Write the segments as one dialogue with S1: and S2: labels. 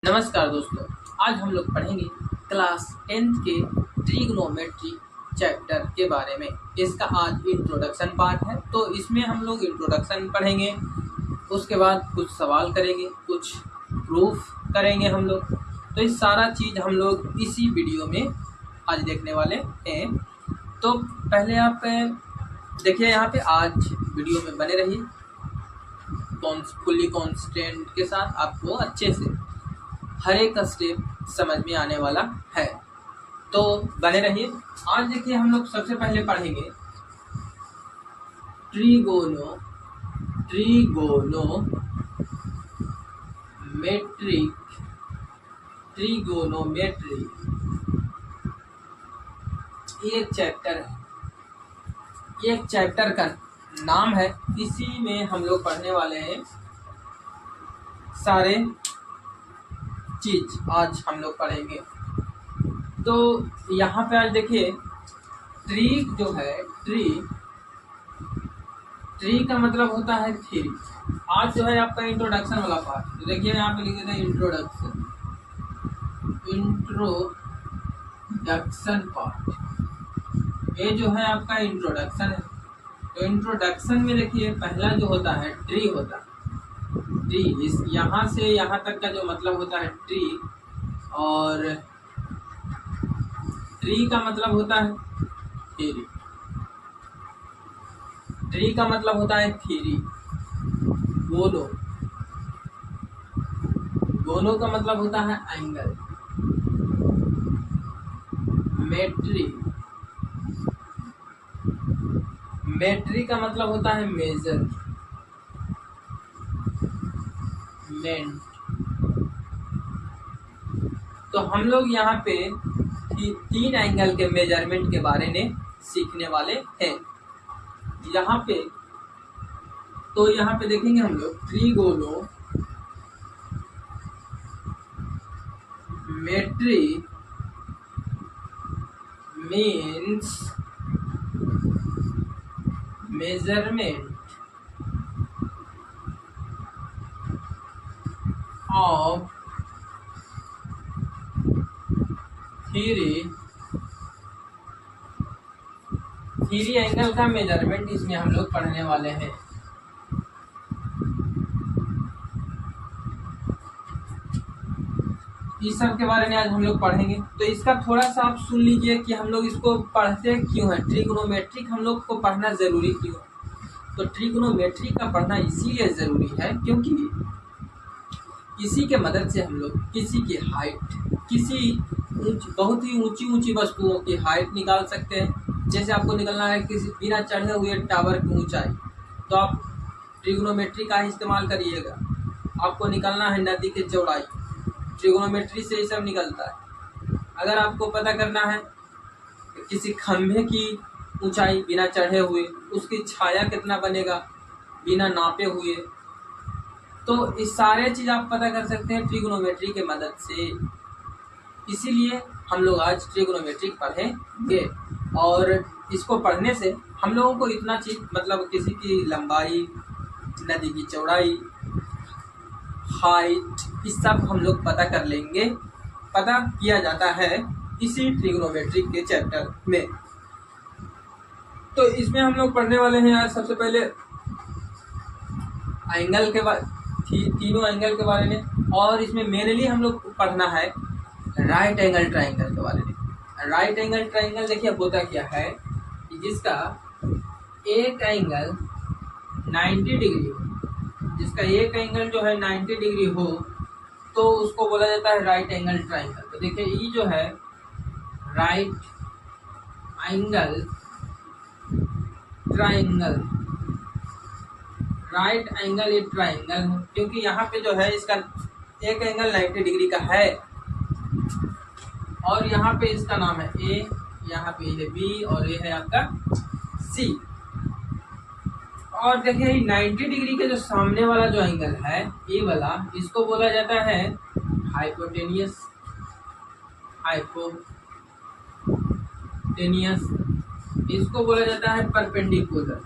S1: नमस्कार दोस्तों, आज हम लोग पढ़ेंगे क्लास 10th के ट्रिग्नोमेट्री चैप्टर के बारे में। इसका आज इंट्रोडक्शन पार्ट है, तो इसमें हम लोग इंट्रोडक्शन पढ़ेंगे, उसके बाद कुछ सवाल करेंगे, कुछ प्रूफ करेंगे हम लोग। तो इस सारा चीज़ हम लोग इसी वीडियो में आज देखने वाले हैं। तो पहले आप देखिए यहाँ पे, आज वीडियो में बने रहिए फुल्ली कॉन्स्टेंट के साथ, आपको अच्छे से हर एक स्टेप समझ में आने वाला है, तो बने रहिए। आज देखिए हम लोग सबसे पहले पढ़ेंगे ट्रिगोनोमेट्री ये एक चैप्टर है, ये एक चैप्टर का नाम है। इसी में हम लोग पढ़ने वाले हैं सारे चीज, आज हम लोग पढ़ेंगे। तो यहाँ पे आज देखिए ट्री जो है, ट्री का मतलब होता है थ्योरी। आज जो है आपका इंट्रोडक्शन वाला पार्ट, तो देखिए यहाँ पे लिखे थे इंट्रोडक्शन पार्ट। ये जो है आपका इंट्रोडक्शन है। तो इंट्रोडक्शन में देखिए पहला जो होता है ट्री होता है। ट्री इस यहाँ से यहाँ तक का जो मतलब होता है ट्री, और ट्री का मतलब होता है थ्योरी। ट्री का मतलब होता है थ्योरी। गोनो का मतलब होता है एंगल। मेट्री का मतलब होता है मेजरमेंट। तो हम लोग यहाँ पे 3 एंगल के मेजरमेंट के बारे में सीखने वाले हैं यहाँ पे। तो यहाँ पे देखेंगे हम लोग trigonometry means measurement of three angle का मेजरमेंट, इसमें हम लोग पढ़ने वाले हैं। इस सब के बारे में आज हम लोग पढ़ेंगे। तो इसका थोड़ा सा आप सुन लीजिए कि हम लोग इसको पढ़ते क्यों है, ट्रिग्नोमेट्रिक हम लोग को पढ़ना जरूरी क्यों है। तो ट्रिग्नोमेट्री का पढ़ना इसीलिए जरूरी है क्योंकि इसी के मदद से हम लोग किसी की हाइट, बहुत ही ऊंची वस्तुओं की हाइट निकाल सकते हैं। जैसे आपको निकलना है किसी बिना चढ़े हुए टावर की ऊंचाई, तो आप ट्रिग्नोमेट्री का इस्तेमाल करिएगा। आपको निकलना है नदी की चौड़ाई, ट्रिग्नोमेट्री से ही सब निकलता है। अगर आपको पता करना है किसी खंभे की ऊंचाई बिना चढ़े हुए, उसकी छाया कितना बनेगा बिना नापे हुए, तो इस सारे चीज़ आप पता कर सकते हैं ट्रिग्नोमेट्री के मदद से। इसीलिए हम लोग आज ट्रिग्नोमेट्री पढ़ेंगे, और इसको पढ़ने से हम लोगों को इतना चीज़, मतलब किसी की लंबाई, नदी की चौड़ाई, हाइट, इस सब हम लोग पता कर लेंगे। पता किया जाता है इसी ट्रिग्नोमेट्री के चैप्टर में। तो इसमें हम लोग पढ़ने वाले हैं आज सबसे पहले एंगल के तीनों एंगल के बारे में, और इसमें मेनली हम लोग पढ़ना है राइट एंगल ट्राइंगल के बारे में। राइट एंगल ट्राइंगल देखिए होता क्या है कि जिसका एक एंगल 90 डिग्री हो, जिसका एक एंगल जो है 90 डिग्री हो, तो उसको बोला जाता है राइट एंगल ट्राइंगल। तो देखिए ये जो है right angle triangle, right angle ये ट्राइंगल है क्योंकि यहाँ पे जो है इसका एक एंगल 90 डिग्री का है, और यहाँ पे इसका नाम है ए, यहाँ पे है बी, और ये है आपका सी। और देखिए 90 डिग्री के जो सामने वाला जो एंगल है, ये वाला, इसको बोला जाता है हाइपोटेनियस। इसको बोला जाता है परपेंडिकुलर।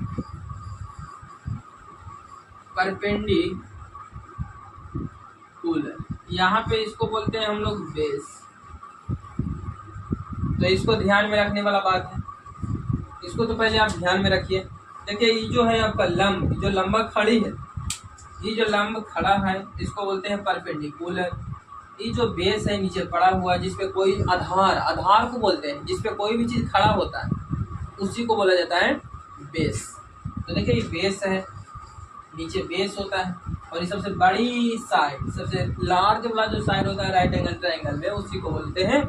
S1: परपेंडिकुलर, यहाँ पे इसको बोलते हैं हम लोग बेस। तो इसको ध्यान में रखने वाला बात है, इसको तो पहले आप ध्यान में रखिए। देखिए ये जो है आपका लंब, जो लंबा खड़ी है, ये जो लंब खड़ा है इसको बोलते हैं परपेंडिकुलर। ये जो बेस है नीचे पड़ा हुआ, जिसपे कोई आधार को बोलते हैं, जिसपे कोई भी चीज खड़ा होता है उसी को बोला जाता है बेस। तो देखिए ये बेस है, नीचे बेस होता है, और ये सबसे बड़ी साइड, सबसे लार्ज वाला जो साइड होता है राइट एंगल ट्रायंगल में, उसी को बोलते हैं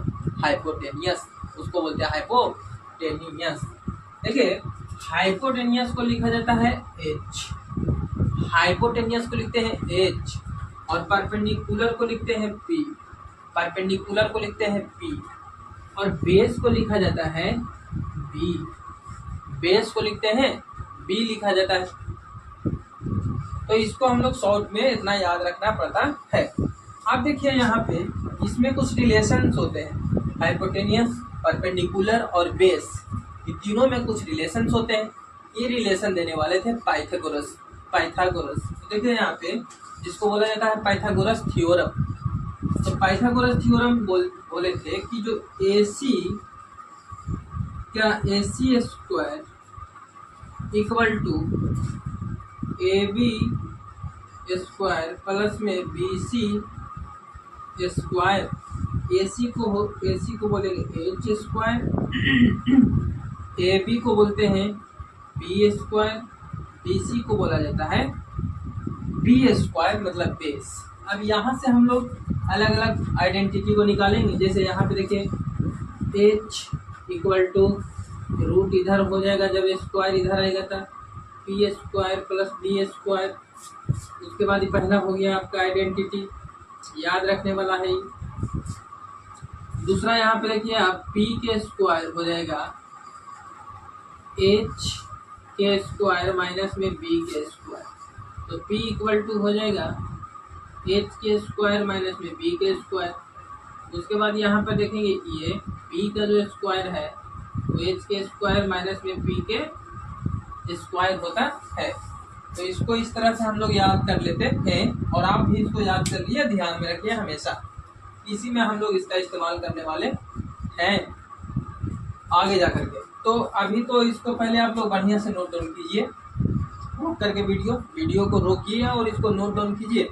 S1: हाइपोटेनियस, उसको बोलते हैं हाइपोटेनियस। देखिए हाइपोटेनियस को लिखा जाता है एच, हाइपोटेनियस को लिखते हैं एच, और परपेंडिकुलर को लिखते हैं पी, परपेंडिकुलर को लिखते हैं पी, और बेस को लिखा जाता है बी, बेस को लिखते हैं बी लिखा जाता है। तो इसको हम लोग शॉर्ट में इतना याद रखना पड़ता है। अब देखिए यहाँ पे इसमें कुछ रिलेशंस होते हैं, हाइपोटेनियस, परपेंडिकुलर और बेस, ये तीनों में कुछ रिलेशंस होते हैं। ये रिलेशन देने वाले थे पाइथागोरस। तो देखिए यहाँ पे जिसको बोला जाता है पाइथागोरस थ्योरम। तो पाइथागोरस थ्योरम बोले थे कि जो AC square equal to AB square plus में BC स्क्वायर, AC को बोलेंगे H स्क्वायर, AB को बोलते हैं B स्क्वायर, BC को बोला जाता है B स्क्वायर मतलब बेस। अब यहाँ से हम लोग अलग अलग आइडेंटिटी को निकालेंगे। जैसे यहाँ पे देखिए H इक्वल टू रूट इधर हो जाएगा, जब स्क्वायर इधर आएगा था P square plus B square. उसके बाद ये पहला हो गया आपका आइडेंटिटी, याद रखने वाला है। दूसरा यहाँ पे देखिए आप P के स्क्वायर हो जाएगा H के स्क्वायर माइनस में B के स्क्वायर, तो P इक्वल टू हो जाएगा H के स्क्वायर माइनस में B के स्क्वायर। उसके बाद यहाँ पर देखेंगे ये P का जो स्क्वायर है वो H के स्क्वायर माइनस में P के स्क्वायर होता है। तो इसको इस तरह से हम लोग याद कर लेते हैं, और आप भी इसको याद कर लिए, ध्यान में रखिए हमेशा, इसी में हम लोग इसका इस्तेमाल करने वाले हैं आगे जा करके। तो अभी तो इसको पहले आप लोग बढ़िया से नोट डाउन कीजिए, रोक करके वीडियो को रोकिए और इसको नोट डाउन कीजिए।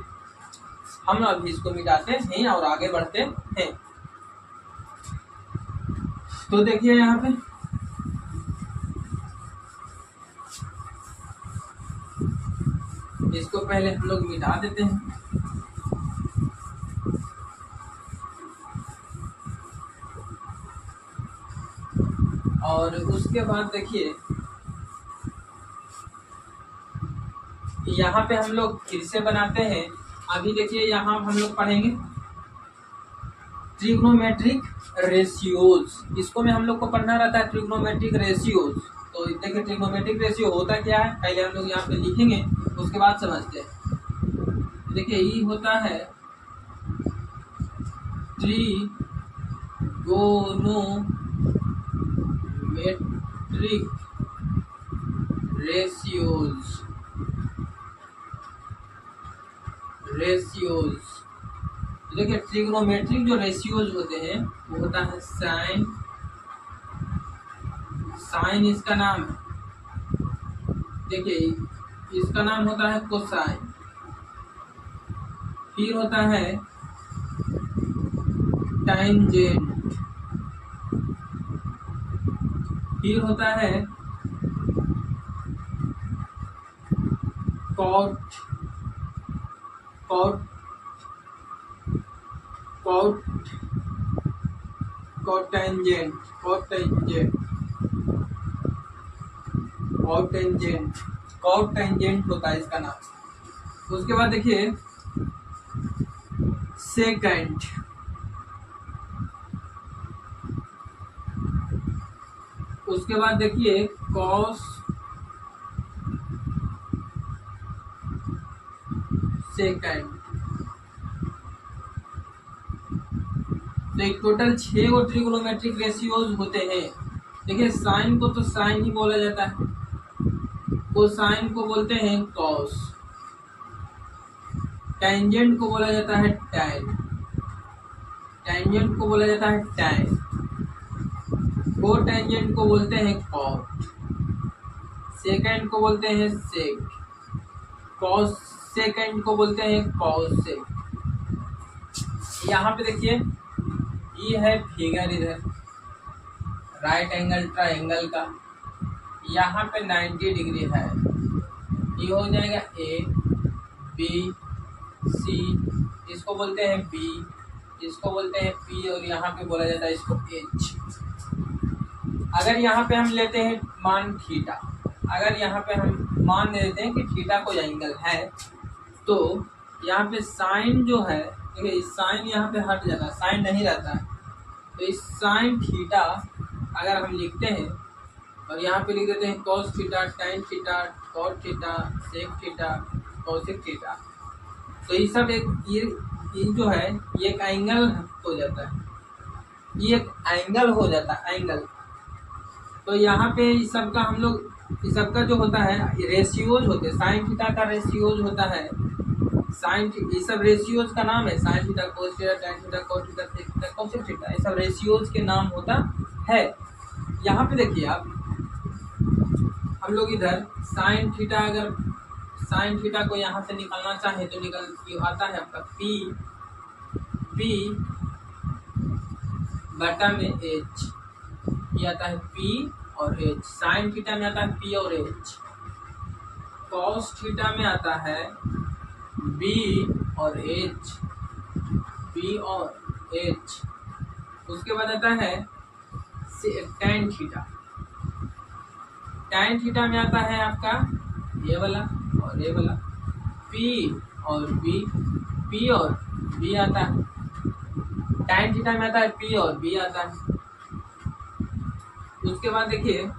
S1: हम अभी इसको मिटाते हैं और आगे बढ़ते हैं। तो देखिए यहाँ पे इसको पहले हम लोग मिटा देते हैं। और उसके बाद देखिए यहाँ पे हम लोग फिर से बनाते हैं। अभी देखिए यहाँ हम लोग पढ़ेंगे ट्रिग्नोमेट्रिक रेशियोज, इसको में हम लोग को पढ़ना रहता है ट्रिग्नोमेट्रिक रेशियोज। तो देखिए ट्रिग्नोमेट्रिक रेशियो होता क्या है, पहले हम लोग यहाँ पे लिखेंगे, उसके बाद समझते हैं। देखिए ये होता है ट्रिगोनोमेट्रिक रेशियोज। देखिए ट्रिग्नोमेट्रिक जो रेशियोज होते हैं वो होता है साइन इसका नाम है। देखिए इसका नाम होता है कोसाइन, फिर होता है टैंजेंट, फिर होता है कॉटेंजेंट होता है इसका नाम। उसके बाद देखिए सेकेंड, उसके बाद देखिए कॉस सेकेंड। तो एक टोटल 6 गो ट्रिग्नोमेट्रिक रेशियोज होते हैं। देखिए साइन को तो साइन ही बोला जाता है, कोसाइन को बोलते हैं कॉस, टेंजेंट को बोला जाता है टैन, टेंजेंट को बोला जाता है टैन, को टेंजेंट को बोलते हैं कॉट, सेकेंड को बोलते हैं सेक, कॉस सेकेंड को बोलते हैं कॉसेक। यहाँ पे देखिए ये है फिगर इधर राइट एंगल ट्राइंगल का, यहाँ पे 90 डिग्री है, ये हो जाएगा ए बी सी, इसको बोलते हैं बी, इसको बोलते हैं पी, और यहाँ पे बोला जाता है इसको एच। अगर यहाँ पे हम लेते हैं मान थीटा, अगर यहाँ पे हम मान देते हैं कि थीटा कोई एंगल है, तो यहाँ पे साइन जो है, देखिए इस साइन यहाँ पे हट जाता है, साइन नहीं रहता है, तो इस साइन थीटा अगर हम लिखते हैं और यहाँ पे लिख देते हैं cos theta, tan theta, cot theta, sec theta, cosec theta, तो ये सब एक ये जो है ये एक एंगल हो जाता है, ये एक एंगल हो जाता है एंगल। तो यहाँ पे इस सब का हम लोग इस सब का जो होता है रेशियोज होते हैं, साइन थीटा का रेशियोज होता है, साइन ये सब रेशियोज का नाम है, sine theta, cos theta, tan theta, cos theta, sec theta, cosec theta, ये सब रेशियोज के नाम होता है। यहाँ पे देखिए आप, हम लोग इधर साइन थीटा, अगर साइन थीटा को यहाँ से निकालना चाहे तो निकल आता है आपका पी बटा में एच, ये आता है पी और एच, साइन थीटा में आता है पी और एच, कॉस थीटा में आता है बी और एच, बी और एच, उसके बाद आता है टैन थीटा, टैन थीटा में आता है आपका ये वाला और ये वाला, पी और बी और बी आता है, टैन थीटा में आता है पी और बी आता है। उसके बाद देखिए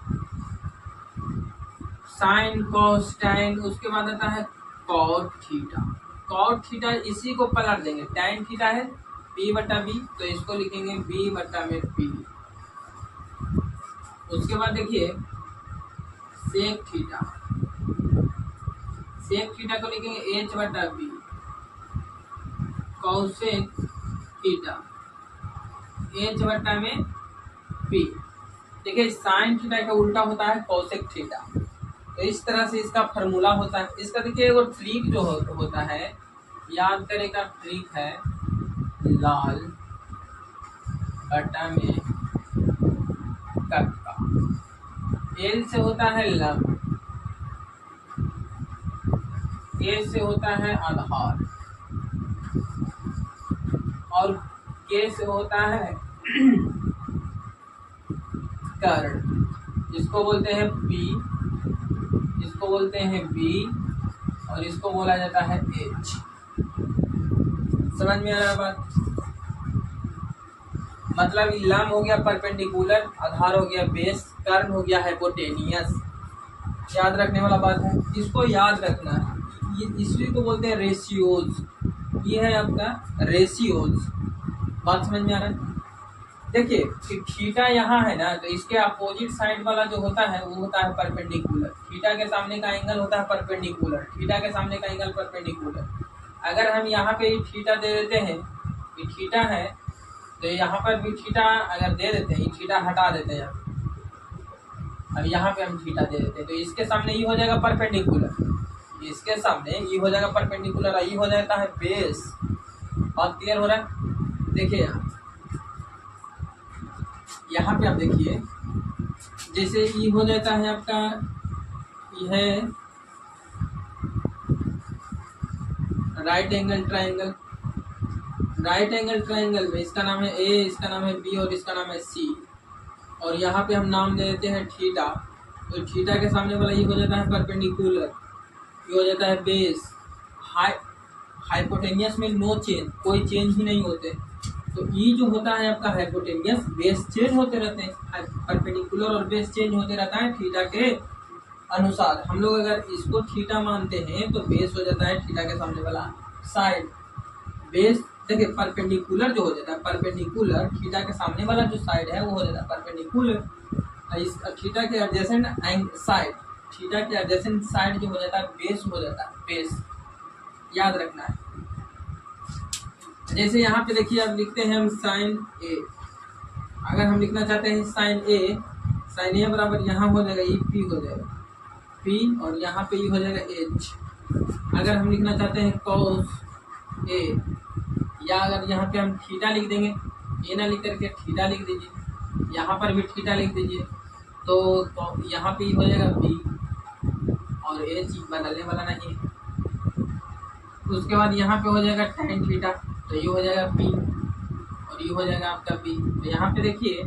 S1: साइन कॉस टैन, उसके बाद आता है कॉट थीटा, कॉट थीटा इसी को पलट देंगे, टैन थीटा है पी बटा बी, तो इसको लिखेंगे बी बटा में पी। उसके बाद देखिए सेक थीटा, सेक थीटा को लिखेंगे एच बटा बी, कॉसेक थीटा एच बटा में पी। देखिए साइन थीटा का उल्टा होता है कॉसेक थीटा, तो इस तरह से इसका फार्मूला होता है। इसका देखिए वो ट्रिक जो होता है, याद करें का ट्रिक है, लाल बटा में कक्का, एल से होता है लंब, ए से होता है आधार, और के से होता है कर्ण, इसको बोलते हैं पी, इसको बोलते हैं बी, और इसको बोला जाता है एच। समझ में आ रहा है बात? मतलब लंब हो गया परपेंडिकुलर, आधार हो गया बेस, कर्ण हो गया हाइपोटेनियस। याद रखने वाला बात है, इसको याद रखना है, ये इसी को बोलते हैं रेशियोज, ये है आपका रेशियोज। बात समझ में आ रहा है? देखिए कि थीटा यहाँ है ना, तो इसके अपोजिट साइड वाला जो होता है वो होता है परपेंडिकुलर, थीटा के सामने का एंगल होता है परपेंडिकुलर, थीटा के सामने का एंगल परपेंडिकुलर। अगर हम यहाँ पे थीटा दे देते हैं, ये थीटा है, तो यहाँ पर भी थीटा अगर दे देते हैं, थीटा हटा देते हैं, अब यहाँ पे हम थीटा दे देते हैं, तो इसके सामने ये हो जाएगा परपेंडिकुलर, इसके सामने ये हो जाएगा परपेंडिकुलर, ये हो जाता है बेस। बात क्लियर हो रहा है? देखिए यहाँ पे आप देखिए, जैसे ये हो जाता है आपका, ये है right angle triangle, right angle triangle में इसका नाम है ए, इसका नाम है बी और इसका नाम है सी, और यहाँ पे हम नाम दे देते हैं थीटा, तो थीटा के सामने वाला ये हो जाता है परपेंडिकुलर, ये हो जाता है बेस। हाइपोटेनियस में नो चेंज, कोई चेंज ही नहीं होते, तो ये जो होता है आपका हाइपोटेनियस, बेस चेंज होते रहते हैं, परपेंडिकुलर और बेस चेंज होते रहता है थीटा के अनुसार। हम लोग अगर इसको थीटा मानते हैं तो बेस हो जाता है थीटा के सामने वाला साइड, बेस देखिए परपेंडिकुलर जो हो जाता है, परपेंडिकुलर थीटा के सामने वाला जो साइड है वो हो जाता है परपेंडिकुलर। इस थीटा के एडजेसेंट साइड, थीटा के एडजेसेंट साइड जो हो जाता है बेस हो जाता है, बेस याद रखना है। जैसे यहाँ पे देखिए अब लिखते हैं हम साइन ए। अगर हम लिखना चाहते हैं साइन ए बराबर यहाँ हो जाएगा ई पी हो जाएगा पी, और यहाँ पे ई हो जाएगा एच। अगर हम लिखना चाहते हैं कॉस ए, या अगर यहाँ पे हम थीटा लिख देंगे, ए ना लिख करके थीटा लिख दीजिए, यहाँ पर भी थीटा लिख दीजिए, तो यहाँ पे ई हो जाएगा बी और एच बदलने वाला नहीं है। उसके बाद यहाँ पे हो जाएगा tan थीटा, तो ये हो जाएगा पी और ये हो जाएगा आपका बी। तो यहाँ पे देखिए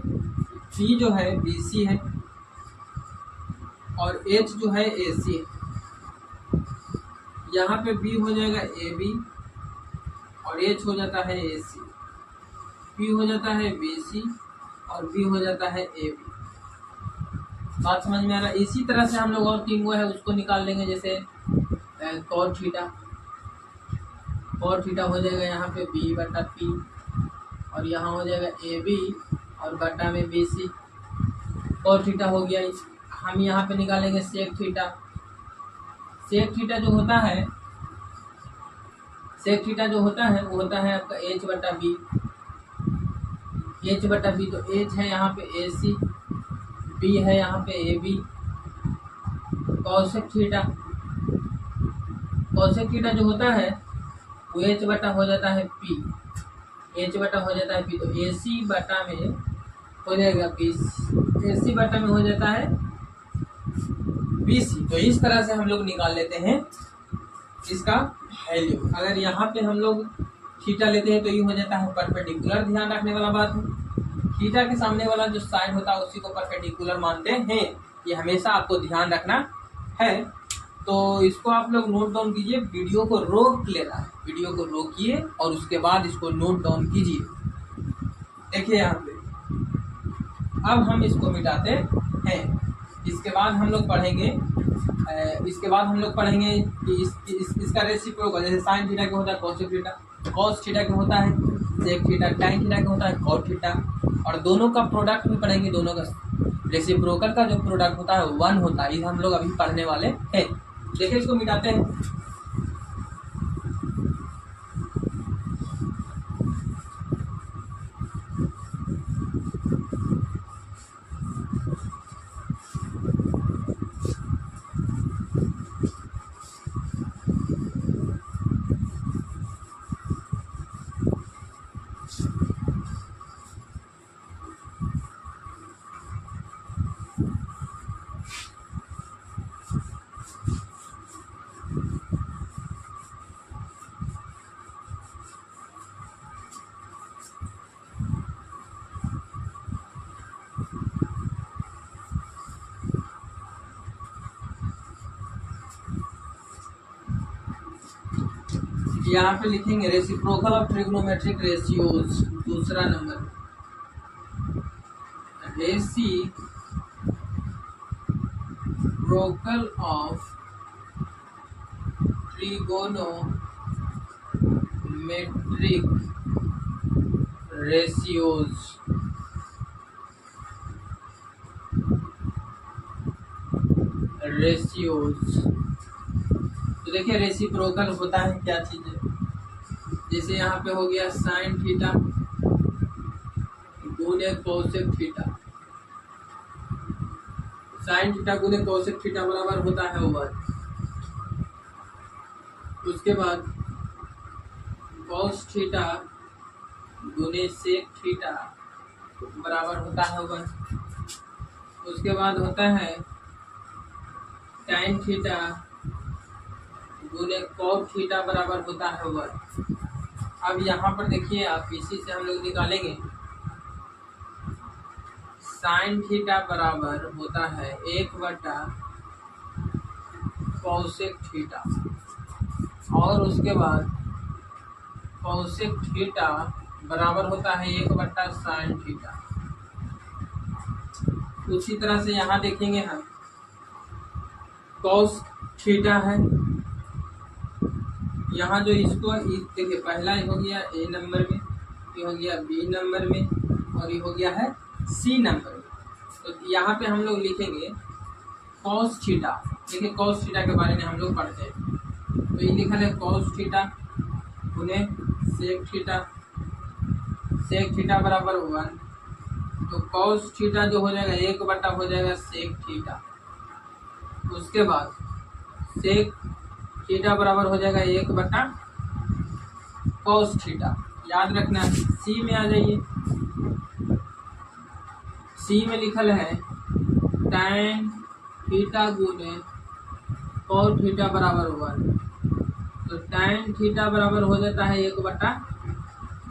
S1: पी जो है बी सी है और एच जो है ए सी है। यहाँ पे बी हो जाएगा ए बी और एच हो जाता है ए सी, पी हो जाता है बी सी और बी हो जाता है ए बी। बात समझ में आ रहा है। इसी तरह से हम लोग और तीन वो है उसको निकाल लेंगे, जैसे cos थीटा हो जाएगा यहाँ पे बी बटा पी और यहाँ हो जाएगा ए बी और बटा में बी सी। cos थीटा हो गया। हम यहाँ पे निकालेंगे सेक थीटा जो होता है, सेक थीटा जो होता है वो होता है आपका एच बटा बी। तो एच है यहाँ पे ए सी, बी है यहाँ पे ए बी। कॉसेक थीटा जो होता है वो एच बटा हो जाता है पी, तो ए सी बटा में हो जाएगा बी, ए सी बटा में हो जाता है बी सी। तो इस तरह से हम लोग निकाल लेते हैं इसका वैल्यू। अगर यहाँ पे हम लोग थीटा लेते हैं तो ये हो जाता है परपेंडिकुलर। ध्यान रखने वाला बात है, थीटा के सामने वाला जो साइन होता है उसी को परपेंडिकुलर मानते हैं, ये हमेशा आपको ध्यान रखना है। तो इसको आप लोग नोट डाउन कीजिए, वीडियो को रोक लेना है, वीडियो को रोकिए और उसके बाद इसको नोट डाउन कीजिए। देखिए यहाँ पे अब हम इसको मिटाते हैं। इसके बाद हम लोग पढ़ेंगे कि इसका रेसिप्रोकल, जैसे साइन थीटा का होता है कॉस थीटा का होता है सेक थीटा, tan थीटा का होता है cot थीटा, और दोनों का प्रोडक्ट भी पढ़ेंगे। दोनों का रेसिप्रोकल का जो प्रोडक्ट होता है 1 होता है। ये हम लोग अभी पढ़ने वाले हैं। देखिए इसको मिटाते हैं। यहाँ पे लिखेंगे रेसिप्रोकल ऑफ ट्रिग्नोमेट्रिक रेशियोज। दूसरा number, reciprocal of trigonometric ratios. तो देखिए रेसिप्रोकल होता है क्या चीज है। जैसे यहाँ पे हो गया साइन थीटा गुने कोसेक थीटा, साइन थीटा गुने कोसेक थीटा बराबर होता है 1। उसके बाद कॉस थीटा गुने सेक थीटा बराबर होता है 1। उसके बाद होता है tan थीटा गुने cot थीटा बराबर होता है 1। अब यहाँ पर देखिए आप इसी से हम लोग निकालेंगे साइन थीटा बराबर होता है 1/कोसेक थीटा, और उसके बाद कोसेक थीटा बराबर होता है 1/साइन थीटा। उसी तरह से यहाँ देखेंगे हम कॉस थीटा है, यहाँ जो इसको देखिए पहला हो गया ए नंबर में, ये हो गया बी नंबर में और ये हो गया है सी नंबर में। तो यहाँ पे हम लोग लिखेंगे कॉस थीटा। देखिए कॉस थीटा के बारे में हम लोग पढ़ते हैं, तो ये लिखा है कॉस थीटा गुने सेक थीटा सेक थीटा बराबर 1, तो कॉस थीटा जो हो जाएगा 1 बटा हो जाएगा सेक थीटा। उसके बाद सेक थीटा बराबर हो जाएगा 1 बटा कॉस थीटा। याद रखना सी में आ जाइए, सी में लिखल है tan थीटा गुने कॉस थीटा बराबर 1, तो tan थीटा बराबर हो जाता है 1 बटा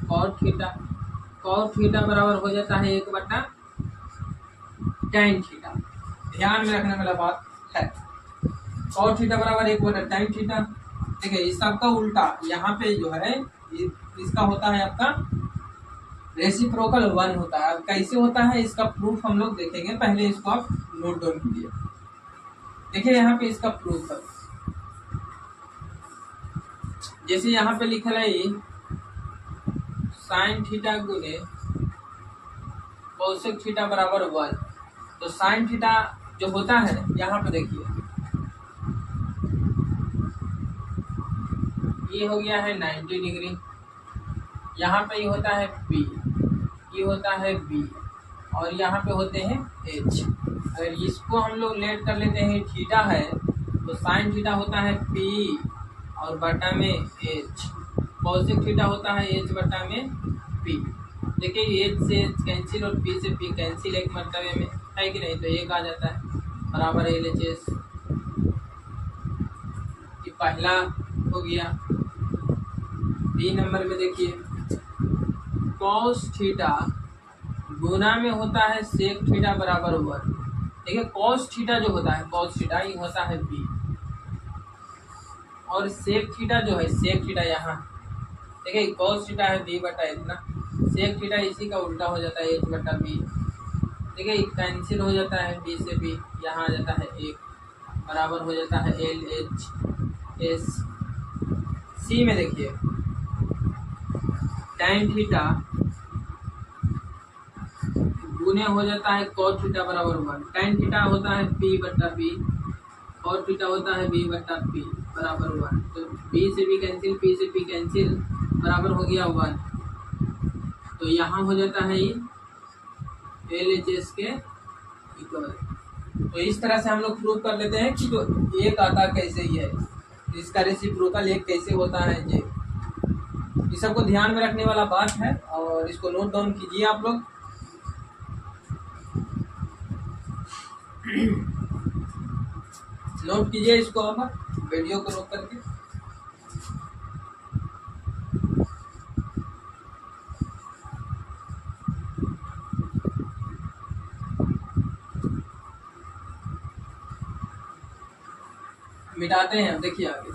S1: कॉस थीटा, कॉस थीटा बराबर हो जाता है 1 बटा tan थीटा। ध्यान में रखने वाला बात है, कॉस थीटा बराबर 1 बटा tan थीटा। देखिए इस सबका उल्टा यहाँ पे जो है इसका होता है आपका रेसिप्रोकल 1 होता है। अब कैसे होता है इसका प्रूफ हम लोग देखेंगे, पहले इसको आप नोट डाउन कीजिए। देखिए यहाँ पे इसका प्रूफ है, जैसे यहाँ पे लिखा है साइन थीटा गुने कोसेक थीटा बराबर 1, तो साइन थीटा जो होता है यहाँ पे देखिए ये हो गया है 90 डिग्री, यहाँ पे ये होता है P, ये होता है B, और यहाँ पे होते हैं H। अगर इसको हम लोग लेट कर लेते हैं थीटा है, तो साइन थीटा होता है P और बटा में H, कोसेक थीटा होता है H बटा में P। देखिए H से H कैंसिल और P से P कैंसिल एक मरतबे में, है कि नहीं, तो एक आ जाता है बराबर LHS। ये पहला हो गया। बी नंबर में देखिए कॉस थीटा गुना में होता है सेक थीटा बराबर 1। देखिए कॉस थीटा जो होता है, कॉस थीटा ये होता है बी, और सेक थीटा जो है सेक थीटा यहाँ देखिए कॉस थीटा है बी बटा इतना, सेक थीटा इसी का उल्टा हो जाता है एच बटा बी। देखिए कैंसिल हो जाता है बी से बी, यहाँ आ जाता है 1 बराबर हो जाता है LHS। सी में देखिए tan थीटा गुने हो जाता है cos थीटा बराबर 1, tan थीटा होता है P बटा B, cos थीटा होता है B बटा P बराबर 1, तो B से B कैंसिल, P से P कैंसिल, बराबर हो गया 1, तो यहाँ हो जाता है ये LHS के इक्वल। तो इस तरह से हम लोग प्रूव कर लेते हैं कि जो एक आता कैसे ही है, इसका रेसिप्रोकल एक कैसे होता है। ये सबको ध्यान में रखने वाला बात है, और इसको नोट डाउन कीजिए आप लोग। नोट कीजिए इसको आप वीडियो को रोक करके। मिटाते हैं, देखिए आगे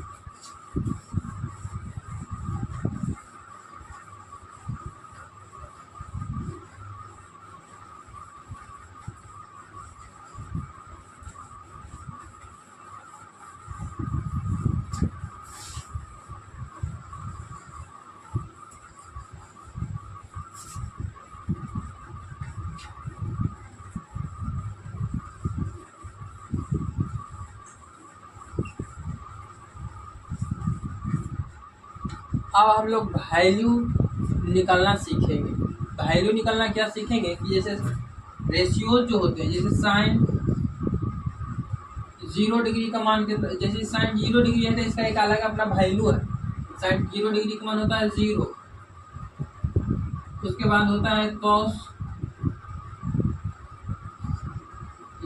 S1: अब हम लोग वैल्यू निकालना सीखेंगे। वैल्यू निकालना क्या सीखेंगे कि जैसे रेशियोज जो होते हैं, जैसे साइन 0 डिग्री का मान के, जैसे साइन 0 डिग्री है तो इसका एक अलग अपना वैल्यू है। साइन 0 डिग्री का मान होता है 0, उसके बाद होता है कॉस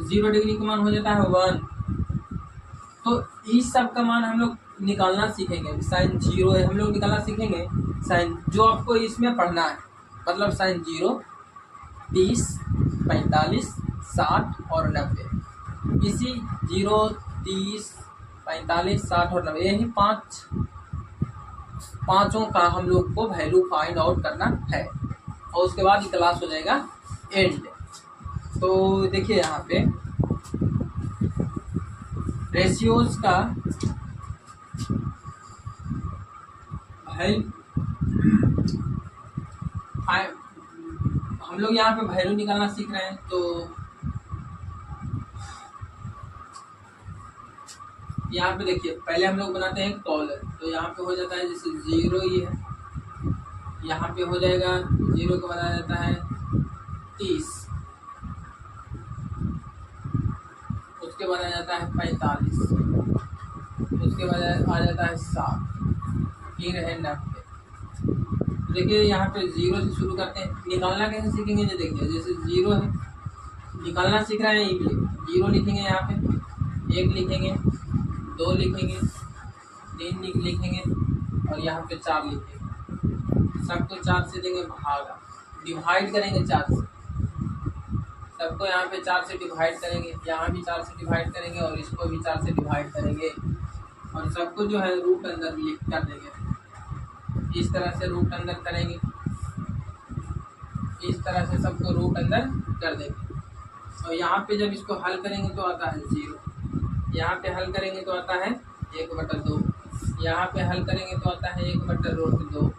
S1: 0 डिग्री का मान हो जाता है 1। तो इस सब का मान हम लोग निकालना सीखेंगे। साइन 0 है हम लोग निकालना सीखेंगे, साइन जो आपको इसमें पढ़ना है, मतलब साइन 0, 30, 45, 60 और 90। इसी 0, 30, 45, 60 और 90 यही पाँचों का हम लोग को वैल्यू फाइंड आउट करना है, और उसके बाद ये क्लास हो जाएगा एंड। तो देखिए यहाँ पे रेशियोज का हम लोग यहाँ पे वैल्यू निकालना सीख रहे हैं। तो यहाँ पे देखिए पहले हम लोग बनाते हैं कॉलम, तो यहाँ पे हो जाता है जैसे 0 ये है, यहाँ पे हो जाएगा 0 के बाद आ जाता है 30, उसके बाद आ जाता है 45, उसके बाद आ जाता है 60, फिर है 90। देखिए यहाँ पे 0 से शुरू करते हैं। निकालना कैसे सीखेंगे, जो देखिए जैसे 0 है, निकालना सीख रहे हैं, ये 0 लिखेंगे, यहाँ पे 1 लिखेंगे, 2 लिखेंगे, 3 लिखेंगे और यहाँ पे 4 लिखेंगे। सबको 4 से देंगे भागा, डिवाइड करेंगे 4 से, सबको यहाँ पे 4 से डिवाइड करेंगे, यहाँ भी 4 से डिवाइड करेंगे और इसको भी 4 से डिवाइड करेंगे और सबको जो है रूट अंदर लिख कर देंगे। इस तरह से रूट अंदर करेंगे, इस तरह से सबको रूट अंदर कर देंगे। और यहाँ पे जब इसको हल करेंगे तो आता है 0, यहाँ पे हल करेंगे तो आता है 1/2, यहाँ पे हल करेंगे तो आता है 1/√2,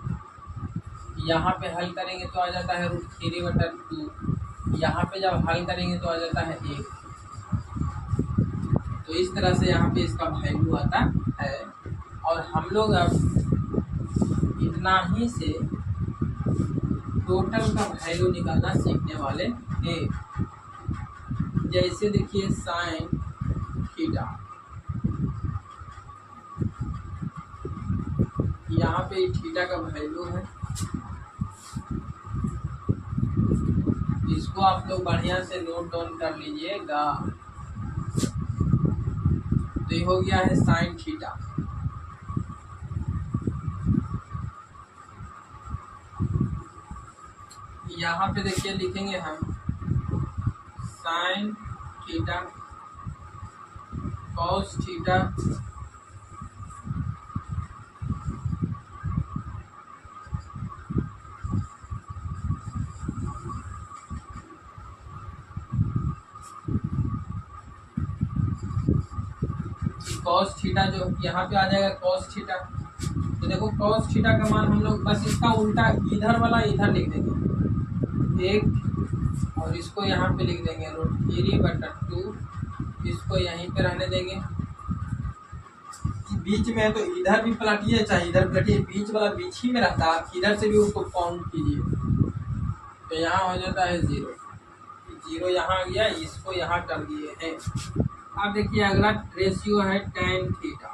S1: यहाँ पे हल करेंगे तो आ जाता है √3/2, यहाँ पे जब हल करेंगे तो आ जाता है 1। तो इस तरह से यहाँ पे इसका वैल्यू आता है। और हम लोग अब इतना ही से टोटल का वैल्यू निकालना सीखने वाले हैं। जैसे देखिए साइन थीटा, यहाँ पे थीटा का वैल्यू है, इसको आप लोग बढ़िया से नोट डाउन कर लीजिएगा। तो ये हो गया है साइन थीटा। यहाँ पे देखिए लिखेंगे हम sine theta cos theta cos theta, जो यहाँ पे आ जाएगा कॉस थीटा। तो देखो कॉस थीटा का मान हम लोग बस इसका उल्टा इधर वाला इधर लिख देंगे 1 और इसको यहाँ पे लिख देंगे √3/2, इसको यहीं पे रहने देंगे। बीच में है तो इधर भी पलटिए चाहे इधर पलटिए, बीच वाला बीच ही में रहता है, आप इधर से भी उसको काउंट कीजिए। तो यहाँ हो जाता है 0 यहाँ आ गया, इसको यहाँ कर दिए हैं। अब देखिए अगला रेशियो है tan थीटा।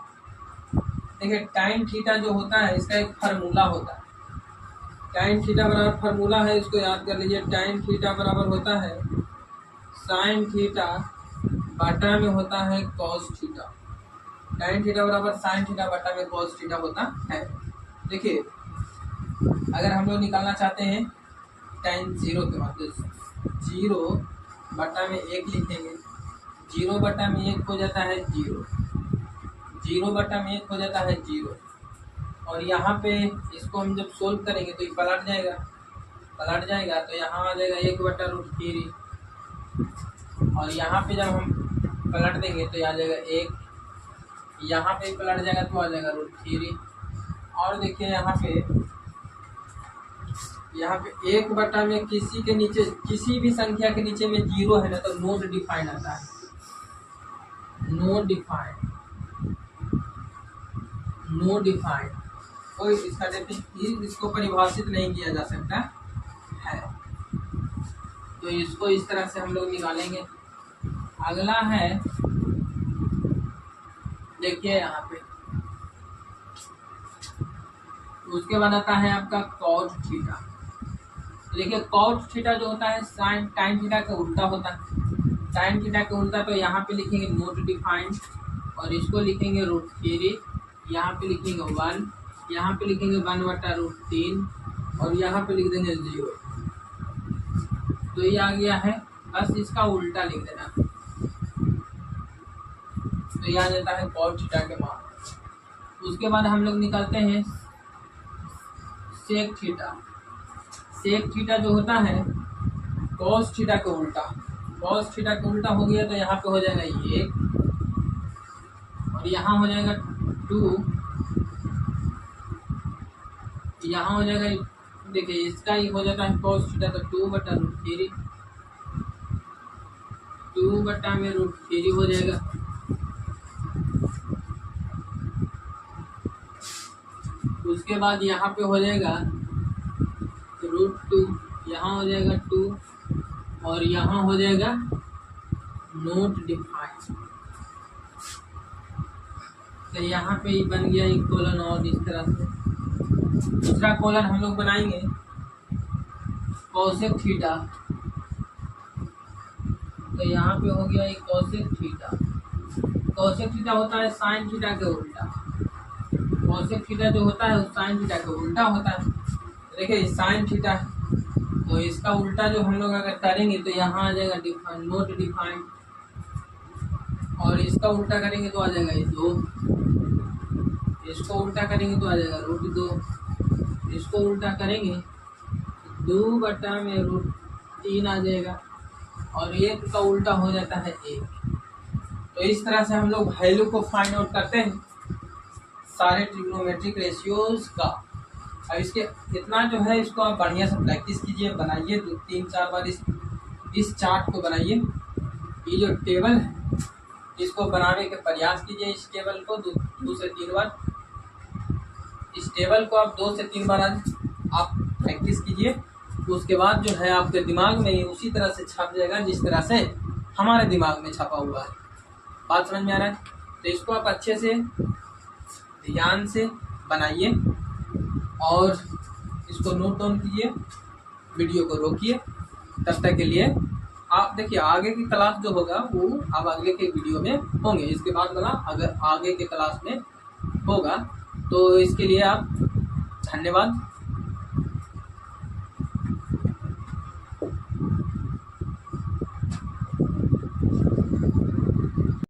S1: देखिए tan थीटा जो होता है इसका एक फार्मूला होता है। tan थीटा बराबर फार्मूला है, इसको याद कर लीजिए। tan थीटा बराबर होता है sin थीटा बटा में होता है cos थीटा। tan थीटा बराबर sin थीटा बटा में cos थीटा होता है। देखिए अगर हम लोग निकालना चाहते हैं tan 0 के बाद 0 बटा में 1 लिखेंगे, 0 बटा में 1 हो जाता है 0, 0 बटा में 1 हो जाता है 0। और यहाँ पे इसको हम जब सोल्व करेंगे तो ये पलट जाएगा तो यहाँ आ जाएगा 1/√3। और यहाँ पे जब हम पलट देंगे तो आ जाएगा 1, यहाँ पे पलट जाएगा तो आ जाएगा √3। और देखिए यहाँ पे 1 बटा में किसी के नीचे, किसी भी संख्या के नीचे में 0 है ना तो नोट डिफाइन आता है, नो डिफाइंड कोई इसका इसको परिभाषित नहीं किया जा सकता है। तो इसको इस तरह से हम लोग निकालेंगे। अगला है देखिए यहाँ पे, उसके बाद आता है आपका cot थीटा। तो देखिए cot थीटा जो होता है साइन tan थीटा का उल्टा होता है। tan थीटा का उल्टा तो यहाँ पे लिखेंगे नोट डिफाइंड और इसको लिखेंगे √3, यहाँ पे लिखेंगे 1, यहाँ पे लिखेंगे 1/√3 और यहाँ पे लिख देंगे 0। तो ये आ गया है, बस इसका उल्टा लिख देना। तो ये आ जाता है cot थीटा के मान। उसके बाद हम लोग निकालते हैं sec थीटा। sec थीटा जो होता है cos थीटा का उल्टा, cos थीटा का उल्टा हो गया तो यहाँ पे हो जाएगा 1 और यहाँ हो जाएगा 2, यहाँ हो जाएगा, देखिए इसका ही हो जाता है cos थीटा तो 2/√3, 2 बटा में √3 हो जाएगा। उसके बाद यहाँ पे हो जाएगा √2, यहाँ हो जाएगा 2 और यहाँ हो जाएगा नोट डिफाइन। तो यहाँ पे ही बन गया एक कॉलन और इस तरह से। दूसरा कॉलन हम लोग बनाएंगे कोसेक थीटा। तो यहाँ पे हो गया एक कोसेक थीटा। कोसेक थीटा होता है साइन थीटा के उल्टा। कोसेक थीटा जो होता है वो साइन थीटा के उल्टा होता है। देखिए साइन थीटा है तो इसका उल्टा जो हम लोग अगर करेंगे तो यहाँ आ जाएगा डिफाइन, नोट डिफाइन। और इसका उल्टा करेंगे तो आ जाएगा ये 2। इसको उल्टा करेंगे तो आ जाएगा √2। इसको उल्टा करेंगे 2/√3 आ जाएगा और 1 का उल्टा हो जाता है 1। तो इस तरह से हम लोग वैल्यू को फाइंड आउट करते हैं सारे ट्रिग्नोमेट्रिक रेशियोज का। अब इसके इतना जो है इसको आप बढ़िया से प्रैक्टिस कीजिए, बनाइए 3-4 बार इस चार्ट को बनाइए। ये जो टेबल है इसको बनाने के प्रयास कीजिए। इस टेबल को 2 से 3 बार, इस टेबल को आप 2 से 3 बार आज आप प्रैक्टिस कीजिए। उसके बाद जो है आपके दिमाग में ही उसी तरह से छप जाएगा जिस तरह से हमारे दिमाग में छपा हुआ है। बात समझ में आ रहा है? तो इसको आप अच्छे से ध्यान से बनाइए और इसको नोट डाउन कीजिए, वीडियो को रोकिए। तब तक के लिए आप देखिए आगे की क्लास जो होगा वो आप अगले के वीडियो में होंगे। इसके बाद वाला अगर आगे के क्लास में होगा तो इसके लिए आप धन्यवाद।